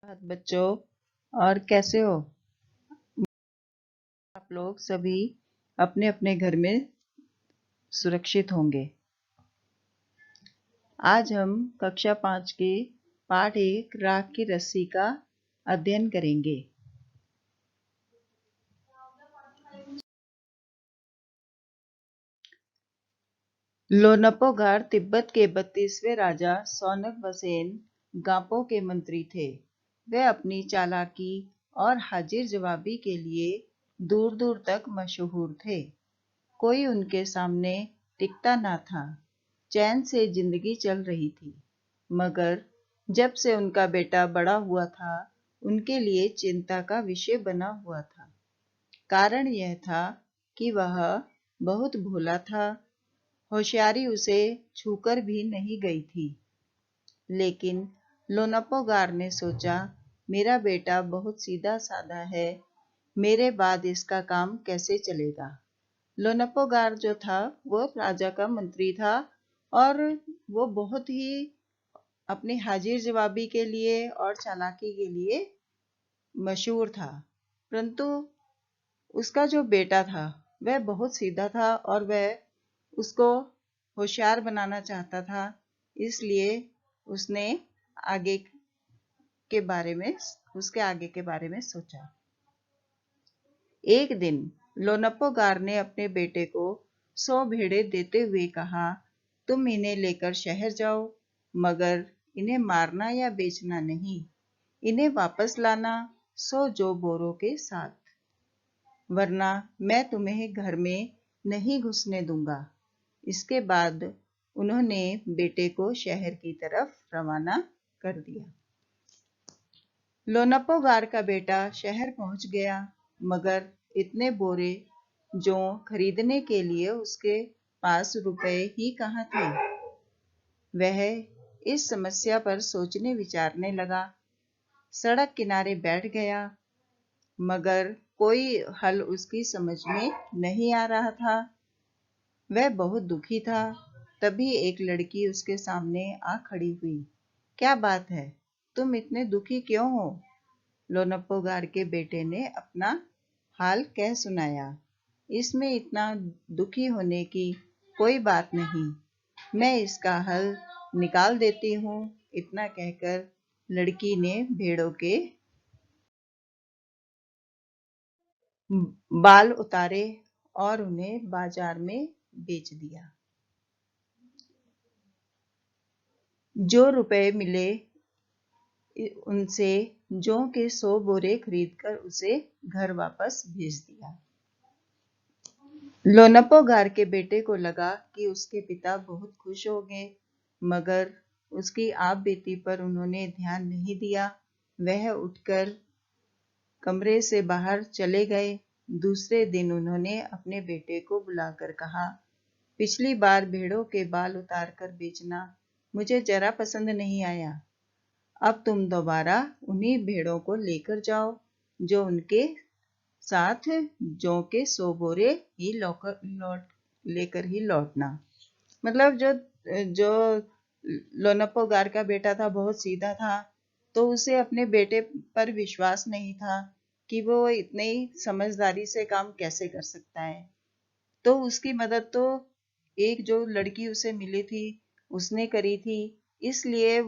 बात बच्चों, और कैसे हो आप लोग? सभी अपने अपने घर में सुरक्षित होंगे। आज हम कक्षा 5 के पाठ 1 राख की रस्सी का अध्ययन करेंगे। लोनपोगार तिब्बत के 32वें राजा सौनक वसेन गापो के मंत्री थे। वे अपनी चालाकी और हाजिर जवाबी के लिए दूर दूर तक मशहूर थे। कोई उनके सामने टिकता ना था। चैन से जिंदगी चल रही थी, मगर जब से उनका बेटा बड़ा हुआ था, उनके लिए चिंता का विषय बना हुआ था। कारण यह था कि वह बहुत भोला था। होशियारी उसे छूकर भी नहीं गई थी। लेकिन लोनपोगार ने सोचा, मेरा बेटा बहुत सीधा साधा है, मेरे बाद इसका काम कैसे चलेगा। लोनपोगार जो था वो राजा का मंत्री था और वो बहुत ही अपनी हाजिर जवाबी के लिए और चालाकी के लिए मशहूर था। परंतु उसका जो बेटा था वह बहुत सीधा था और वह उसको होशियार बनाना चाहता था। इसलिए उसने आगे के बारे में उसके आगे के बारे में सोचा। एक दिन लोनपोगार ने अपने बेटे को 100 भेड़ें देते हुए कहा, तुम इन्हें लेकर शहर जाओ, मगर इन्हें मारना या बेचना नहीं। इन्हें वापस लाना 100 जौ बोरों के साथ, वरना मैं तुम्हें घर में नहीं घुसने दूंगा। इसके बाद उन्होंने बेटे को शहर की तरफ रवाना कर दिया। लोनपोगार का बेटा शहर पहुंच गया, मगर इतने बोरे जौ खरीदने के लिए उसके पास रुपए ही कहाँ थे। वह इस समस्या पर सोचने विचारने लगा। सड़क किनारे बैठ गया, मगर कोई हल उसकी समझ में नहीं आ रहा था। वह बहुत दुखी था। तभी एक लड़की उसके सामने आ खड़ी हुई। क्या बात है, तुम इतने दुखी क्यों हो? लोनपोगार के बेटे ने अपना हाल कह सुनाया। इसमें इतना दुखी होने की कोई बात नहीं, मैं इसका हल निकाल देती हूँ। इतना कहकर लड़की ने भेड़ों के बाल उतारे और उन्हें बाजार में बेच दिया। जो रुपए मिले उनसे जौ के 100 बोरे खरीदकर उसे घर वापस भेज दिया। लोनपोगार के बेटे को लगा कि उसके पिता बहुत खुश हो गए, मगर उसकी आप बीती पर उन्होंने ध्यान नहीं दिया। वह उठकर कमरे से बाहर चले गए। दूसरे दिन उन्होंने अपने बेटे को बुलाकर कहा, पिछली बार भेड़ों के बाल उतार कर बेचना मुझे जरा पसंद नहीं आया। अब तुम दोबारा उन्हीं भेड़ों को लेकर जाओ, जो उनके साथ जौ के 100 बोरे ही लेकर ही लौटना। मतलब जो जो लोनपोगार का बेटा था बहुत सीधा था, तो उसे अपने बेटे पर विश्वास नहीं था कि वो इतनी समझदारी से काम कैसे कर सकता है। तो उसकी मदद तो एक जो लड़की उसे मिली थी उसने करी थी। इसलिए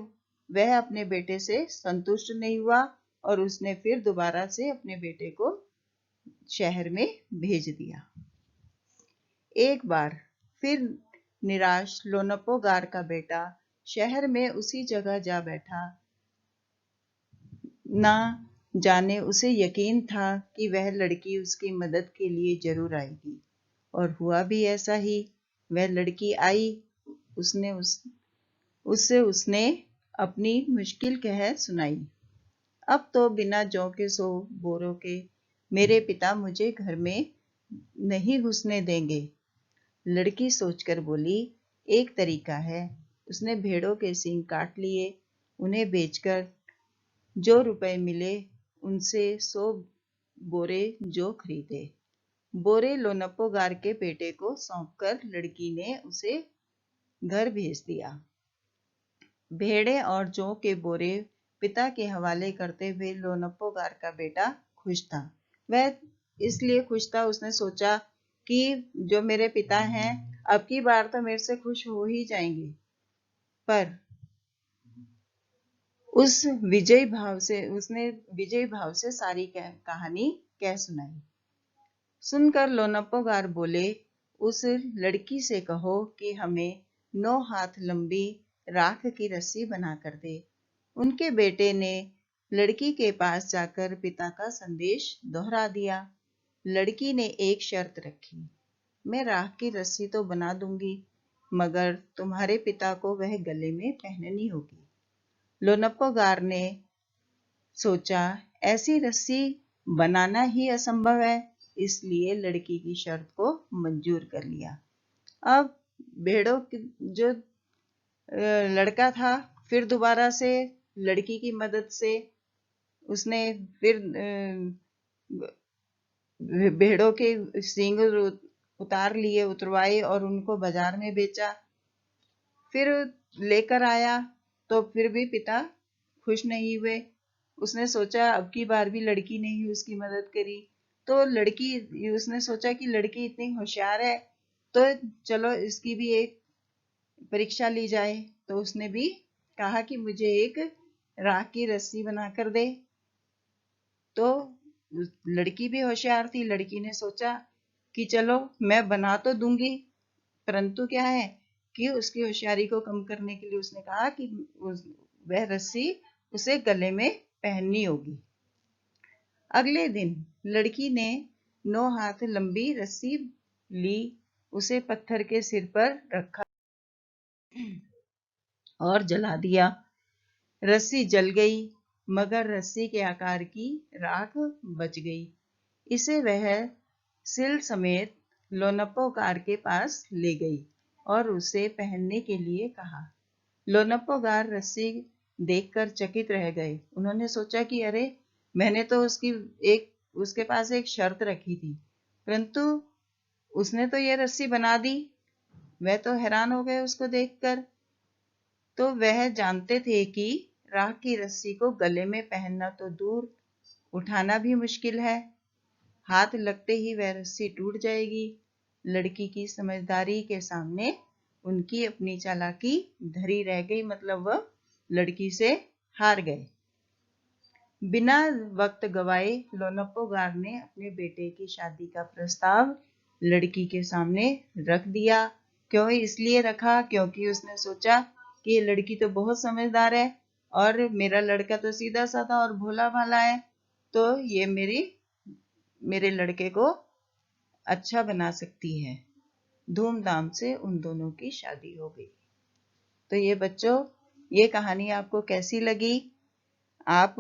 वह अपने बेटे से संतुष्ट नहीं हुआ और उसने फिर दोबारा से अपने बेटे को शहर में भेज दिया। एक बार फिर निराश लोनपोगार का बेटा शहर में उसी जगह जा बैठा। ना जाने उसे यकीन था कि वह लड़की उसकी मदद के लिए जरूर आएगी, और हुआ भी ऐसा ही। वह लड़की आई। उससे उसने अपनी मुश्किल कह सुनाई। अब तो बिना जौ के 100 बोरों के मेरे पिता मुझे घर में नहीं घुसने देंगे। लड़की सोचकर बोली, एक तरीका है। उसने भेड़ों के सींग काट लिए। उन्हें बेचकर जो रुपए मिले उनसे 100 बोरे जौ खरीदे। बोरे लोनपोगार के बेटे को सौंपकर लड़की ने उसे घर भेज दिया। भेड़ें और जौ के बोरे पिता के हवाले करते हुए लोनप्पोगार का बेटा खुश था। वह इसलिए खुश था, उसने सोचा कि जो मेरे पिता हैं अब की बार तो मेरे से खुश हो ही जाएंगे। पर उसने विजयी भाव से सारी कहानी कह सुनाई। सुनकर लोनप्पोगार बोले, उस लड़की से कहो कि हमें 9 हाथ लंबी राख की रस्सी बनाकर दे। उनके बेटे ने लड़की के पास जाकर पिता का संदेश दोहरा दिया। लड़की ने एक शर्त रखी, मैं राख की रस्सी तो बना दूंगी, मगर तुम्हारे पिता को वह गले में पहननी होगी। लोनप्पोगार ने सोचा, ऐसी रस्सी बनाना ही असंभव है, इसलिए लड़की की शर्त को मंजूर कर लिया। अब भेड़ों जो लड़का था फिर दोबारा से लड़की की मदद से उसने फिर भेड़ों के सींग उतार लिए, उतरवाए और उनको बाजार में बेचा। फिर लेकर आया तो फिर भी पिता खुश नहीं हुए। उसने सोचा अब की बार भी लड़की ने ही उसकी मदद करी। तो उसने सोचा कि लड़की इतनी होशियार है तो चलो इसकी भी एक परीक्षा ली जाए। तो उसने भी कहा कि मुझे एक राख की रस्सी बनाकर दे। तो लड़की भी होशियार थी, लड़की ने सोचा कि चलो मैं बना तो दूंगी, परंतु क्या है कि उसकी होशियारी को कम करने के लिए उसने कहा कि वह रस्सी उसे गले में पहननी होगी। अगले दिन लड़की ने 9 हाथ लंबी रस्सी ली, उसे पत्थर के सिर पर रखा और जला दिया। रस्सी जल गई, मगर रस्सी के आकार की राख बच गई। इसे वह सिल समेत लोनप्पोगार के पास ले गई और उसे पहनने के लिए कहा। लोनप्पोगार रस्सी देखकर चकित रह गए। उन्होंने सोचा कि अरे, मैंने तो उसके पास एक शर्त रखी थी, परंतु उसने तो यह रस्सी बना दी। वह तो हैरान हो गए उसको देखकर। तो वह जानते थे कि राख की रस्सी को गले में पहनना तो दूर, उठाना भी मुश्किल है। हाथ लगते ही वह रस्सी टूट जाएगी। लड़की की समझदारी के सामने उनकी अपनी चालाकी धरी रह गई, मतलब वह लड़की से हार गए। बिना वक्त गवाए लोनप्पोगार ने अपने बेटे की शादी का प्रस्ताव लड़की के सामने रख दिया। क्यों इसलिए रखा? क्योंकि उसने सोचा कि ये लड़की तो बहुत समझदार है और मेरा लड़का तो सीधा साधा और भोला भाला है, तो ये मेरे लड़के को अच्छा बना सकती है। धूमधाम से उन दोनों की शादी हो गई। तो ये बच्चों, ये कहानी आपको कैसी लगी? आप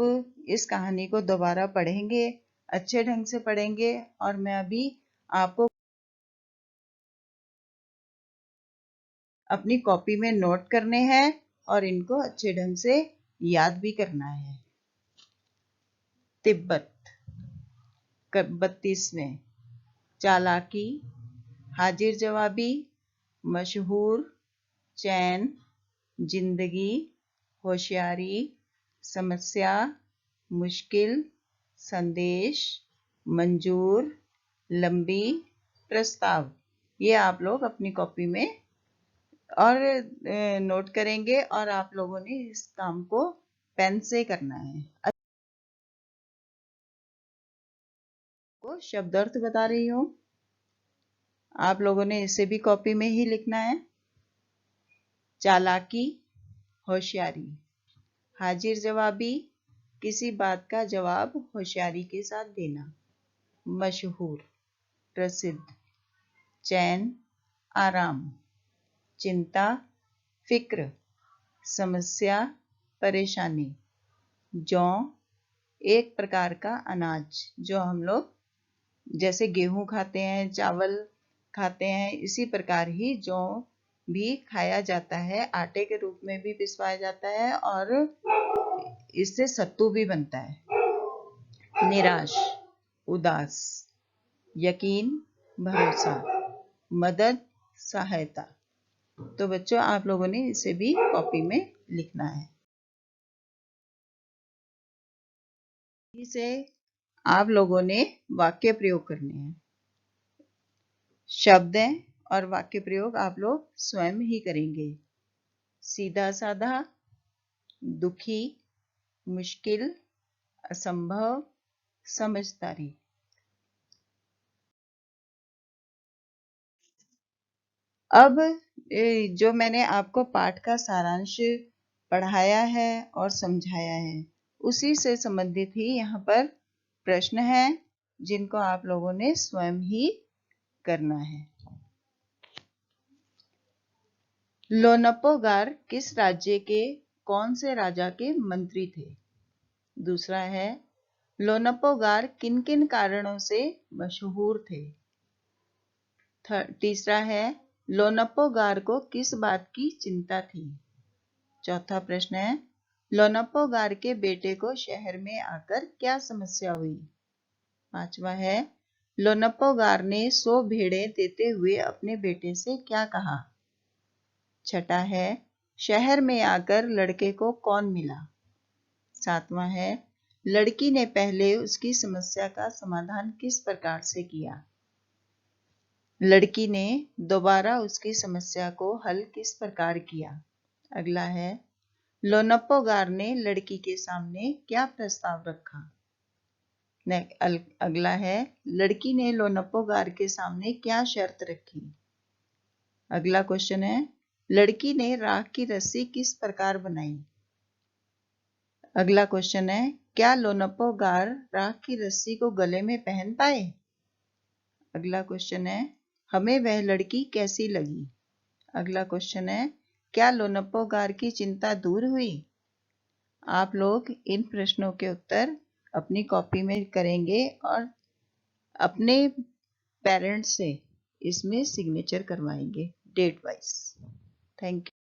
इस कहानी को दोबारा पढ़ेंगे, अच्छे ढंग से पढ़ेंगे, और मैं अभी आपको अपनी कॉपी में नोट करने हैं और इनको अच्छे ढंग से याद भी करना है। तिब्बत 32वें, चालाकी, हाजिर जवाबी, मशहूर, चैन, जिंदगी, होशियारी, समस्या, मुश्किल, संदेश, मंजूर, लंबी, प्रस्ताव। ये आप लोग अपनी कॉपी में और नोट करेंगे और आप लोगों ने इस काम को पेन से करना है। को शब्द अर्थ बता रही हूँ, आप लोगों ने इसे भी कॉपी में ही लिखना है। चालाकी, होशियारी, हाजिर जवाबी, किसी बात का जवाब होशियारी के साथ देना। मशहूर, प्रसिद्ध। चैन, आराम। चिंता, फिक्र। समस्या, परेशानी। जौ, एक प्रकार का अनाज जो हम लोग जैसे गेहूं खाते हैं, चावल खाते हैं, इसी प्रकार ही जौ भी खाया जाता है। आटे के रूप में भी पिसवाया जाता है और इससे सत्तू भी बनता है। निराश, उदास। यकीन, भरोसा। मदद, सहायता। तो बच्चों, आप लोगों ने इसे भी कॉपी में लिखना है। इसे आप लोगों ने वाक्य प्रयोग करने हैं। शब्द और वाक्य प्रयोग आप लोग स्वयं ही करेंगे। सीधा साधा, दुखी, मुश्किल, असंभव, समझदारी। अब जो मैंने आपको पाठ का सारांश पढ़ाया है और समझाया है, उसी से संबंधित ही यहाँ पर प्रश्न है जिनको आप लोगों ने स्वयं ही करना है। लोनप्पोगार किस राज्य के कौन से राजा के मंत्री थे? दूसरा है, लोनप्पोगार किन किन कारणों से मशहूर थे? तीसरा है, लोनप्पोगार को किस बात की चिंता थी? चौथा प्रश्न है, लोनप्पोगार के बेटे को शहर में आकर क्या समस्या हुई? पांचवा है, लोनप्पोगार ने 100 भेड़ें देते हुए अपने बेटे से क्या कहा? छठा है, शहर में आकर लड़के को कौन मिला? सातवां है, लड़की ने पहले उसकी समस्या का समाधान किस प्रकार से किया? लड़की ने दोबारा उसकी समस्या को हल किस प्रकार किया? अगला है, लोनप्पोगार ने लड़की के सामने क्या प्रस्ताव रखा? अगला है, लड़की ने लोनप्पोगार के सामने क्या शर्त रखी? अगला क्वेश्चन है, लड़की ने राख की रस्सी किस प्रकार बनाई? अगला क्वेश्चन है, क्या लोनप्पोगार राख की रस्सी को गले में पहन पाए? अगला क्वेश्चन है, हमें वह लड़की कैसी लगी? अगला क्वेश्चन है, क्या लोनप्पोगार की चिंता दूर हुई? आप लोग इन प्रश्नों के उत्तर अपनी कॉपी में करेंगे और अपने पेरेंट्स से इसमें सिग्नेचर करवाएंगे डेट वाइज। Thank you.